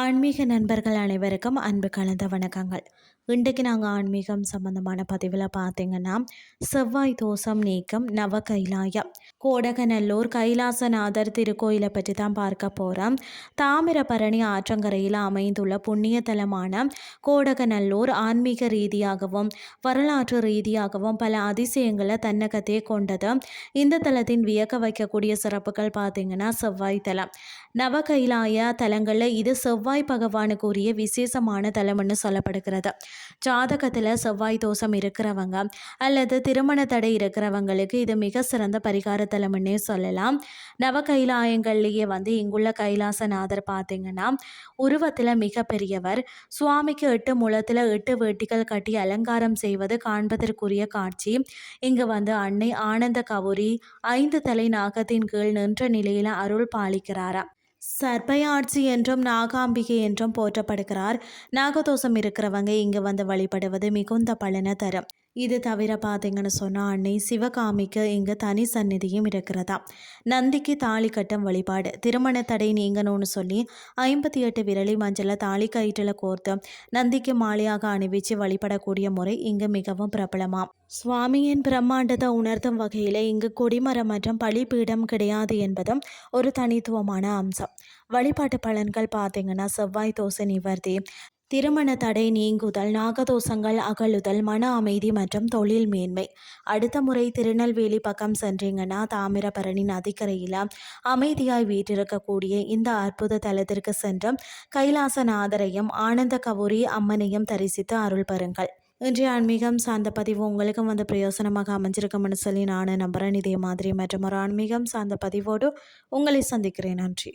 ஆன்மீக நண்பர்கள் அனைவருக்கும் அன்பு கலந்த வணக்கங்கள். இன்றைக்கு நாங்கள் ஆன்மீகம் சம்பந்தமான பதிவில் பார்த்தீங்கன்னா, செவ்வாய் தோஷம் நீக்கம் நவ கைலாயம் கோடகநல்லூர் கைலாசநாதர் திருக்கோயிலை பற்றி தான் பார்க்க போகிறோம். தாமிரபரணி ஆற்றங்கரையில் அமைந்துள்ள புண்ணிய தலமான கோடகநல்லூர் ஆன்மீக ரீதியாகவும் வரலாற்று ரீதியாகவும் பல அதிசயங்களை தன்னகத்தே கொண்டது. இந்த தலத்தின் வியக்க வைக்கக்கூடிய சிறப்புகள் பார்த்தீங்கன்னா, செவ்வாய் தலம் நவ கைலாய தலங்களில் இது செவ்வாய் பகவானுக்கு உரிய விசேஷமான தலம்னு சொல்லப்படுகிறது. ஜாதகத்தில் செவ்வாய் தோஷம் இருக்கிறவங்க அல்லது திருமண தடை இருக்கிறவங்களுக்கு இது மிக சிறந்த பரிகார தலம்னே சொல்லலாம். நவ கைலாயங்கள்லேயே இங்குள்ள கைலாசநாதர் பார்த்தீங்கன்னா உருவத்தில் மிக பெரியவர். சுவாமிக்கு 8 முழத்தில் 8 வேட்டிகள் கட்டி அலங்காரம் செய்வது காண்பதற்குரிய காட்சி. இங்கு அன்னை ஆனந்த கவுரி 5 தலை நாகத்தின் கீழ் நின்ற நிலையில் அருள் பாலிக்கிறாராம். சர்பயாட்சி என்றும் நாகாம்பிகை என்றும் போற்றப்படுகிறார். நாகதோஷம் இருக்கிறவங்க இங்கே வழிபடுவது மிகுந்த பலனை தரும். இது தவிர பார்த்தீங்கன்னு சொன்னால் அன்னை சிவகாமிக்கு இங்கே தனி சந்நிதியும் இருக்கிறதா. நந்திக்கு தாலி கட்டும் வழிபாடு. திருமண தடை நீங்கணும்னு சொல்லி 58 விரலி மஞ்சளை தாலி கயிற்றில் கோர்த்து நந்திக்கு மாலையாக அணிவிச்சு வழிபடக்கூடிய முறை இங்கு மிகவும் பிரபலமாம். சுவாமியின் பிரம்மாண்டத்தை உணர்த்தும் வகையில் இங்கு கொடிமரம் மற்றும் பலிபீடம் கிடையாது என்பதும் ஒரு தனித்துவமான அம்சம். வழிபாட்டு பலன்கள் பார்த்தீங்கன்னா, செவ்வாய் தோஷ நிவர்த்தி, திருமண தடை நீங்குதல், நாகதோஷங்கள் அகலுதல், மன அமைதி மற்றும் தொழில் மேன்மை. அடுத்த முறை திருநெல்வேலி பக்கம் சென்றீங்கன்னா தாமிரபரணி நதிக்கரையில் அமைதியாய் வீற்றிருக்கக்கூடிய இந்த அற்புத தலத்திற்கு சென்று கைலாசநாதரையும் ஆனந்த கவுரி அம்மனையும் தரிசித்து அருள் பெறுங்கள். இன்றைய ஆன்மீகம் சார்ந்த பதிவு உங்களுக்கும் பிரயோசனமாக அமைஞ்சிருக்கும்னு சொல்லி நான் நம்புகிறேன். இதே மாதிரி மற்றும் ஒரு ஆன்மீகம் சார்ந்த பதிவோடு உங்களை சந்திக்கிறேன். நன்றி.